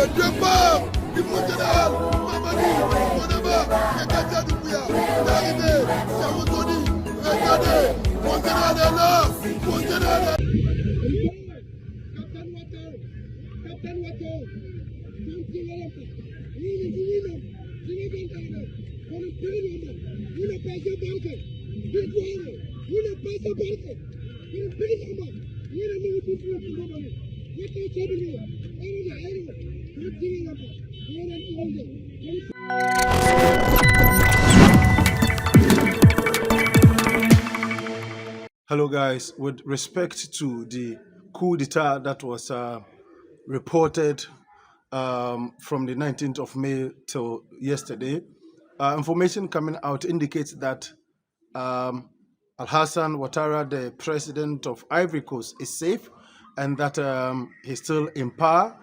départ du général Mamadi, l'arrivée, regardez, mon général est là, mon général est là. Hello guys, with respect to the coup d'etat that was reported from the 19th of May till yesterday, information coming out indicates that Alasanne Ouattara, the president of Ivory Coast, is safe and that he's still in power.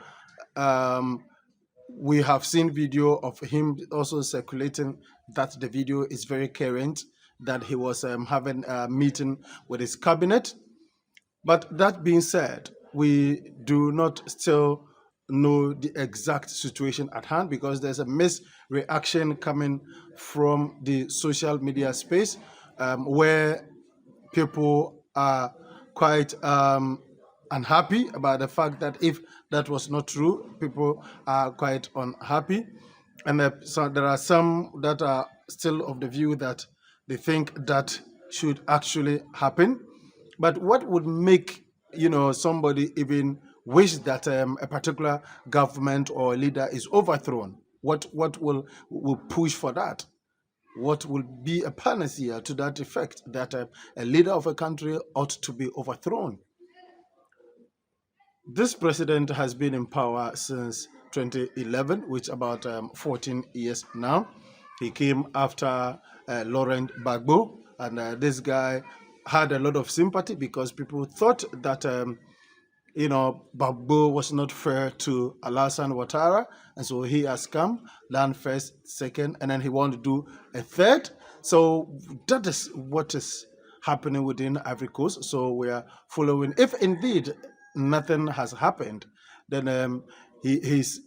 We have seen video of him also circulating that the video is very current, that he was having a meeting with his cabinet. But that being said, we do not still know the exact situation at hand because there's a misreaction coming from the social media space where people are quite unhappy about the fact that if that was not true, people are quite unhappy. And so there are some that are still of the view that they think that should actually happen. But what would make somebody even wish that a particular government or leader is overthrown? What will push for that? What will be a panacea to that effect, that a leader of a country ought to be overthrown? This president has been in power since 2011, which about 14 years now. He came after Laurent Gbagbo, and this guy had a lot of sympathy because people thought that Gbagbo was not fair to Alassane Ouattara, and so he has come, land first, second, and then he wanted to do a third. So that is what is happening within Ivory Coast. So we are following. If indeed nothing has happened, then he's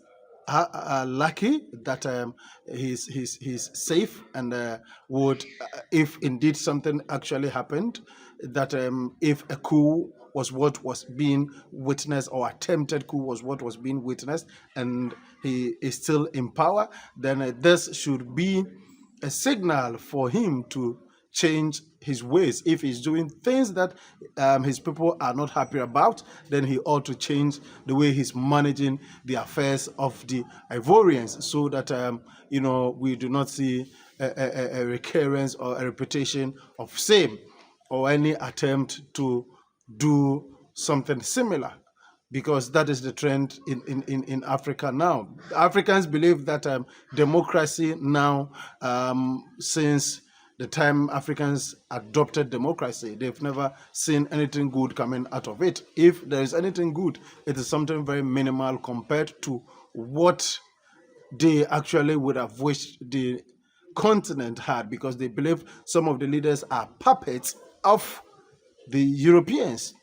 lucky that he's safe, and would, if indeed something actually happened, that if a coup was what was being witnessed, or attempted coup was what was being witnessed, and he is still in power, then this should be a signal for him to change his ways. If he's doing things that his people are not happy about, then he ought to change the way he's managing the affairs of the Ivorians, so that we do not see a recurrence or a repetition of same, or any attempt to do something similar, because that is the trend in Africa now. Africans believe that democracy now, since the time Africans adopted democracy, they've never seen anything good coming out of it. If there is anything good, it is something very minimal compared to what they actually would have wished the continent had, because they believe some of the leaders are puppets of the Europeans.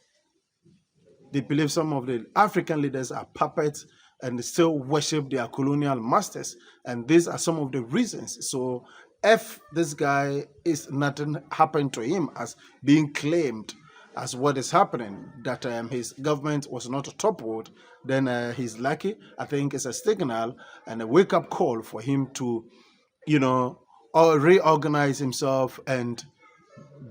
They believe some of the African leaders are puppets and still worship their colonial masters. And these are some of the reasons. So if this guy is nothing happened to him as being claimed as what is happening, that his government was not toppled, then he's lucky. I think it's a signal and a wake-up call for him to, reorganize himself and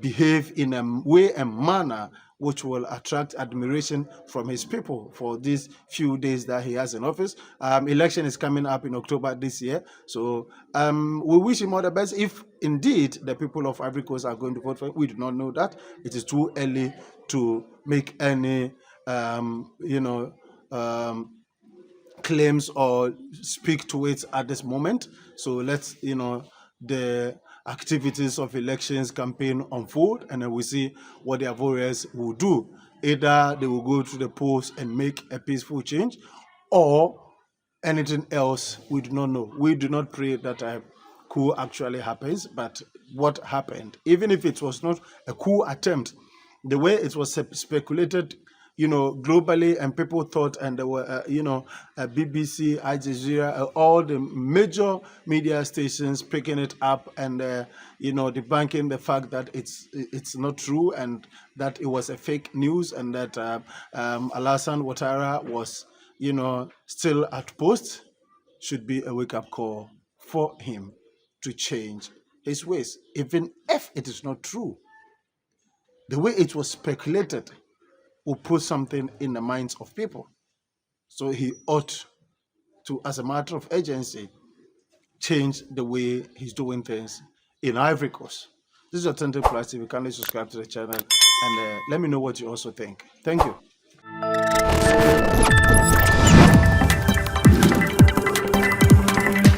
behave in a way and manner which will attract admiration from his people for these few days that he has in office. Election is coming up in October this year, so we wish him all the best. If indeed the people of Ivory Coast are going to vote for him, we do not know that. It is too early to make any claims or speak to it at this moment. So let's the activities of elections campaign unfold, and then we see what the Ivorians will do. Either they will go to the polls and make a peaceful change, or anything else, we do not know. We do not pray that a coup actually happens, but what happened, even if it was not a coup attempt, the way it was speculated globally, and people thought, and there were, BBC, Al Jazeera, all the major media stations picking it up and, debunking the fact that it's not true and that it was a fake news and that Alassane Ouattara was, still at post. Should be a wake-up call for him to change his ways, even if it is not true. The way it was speculated will put something in the minds of people. So he ought to, as a matter of urgency, change the way he's doing things in Ivory Coast. This is Authentic Plus. If you kindly subscribe to the channel and let me know what you also think. Thank you.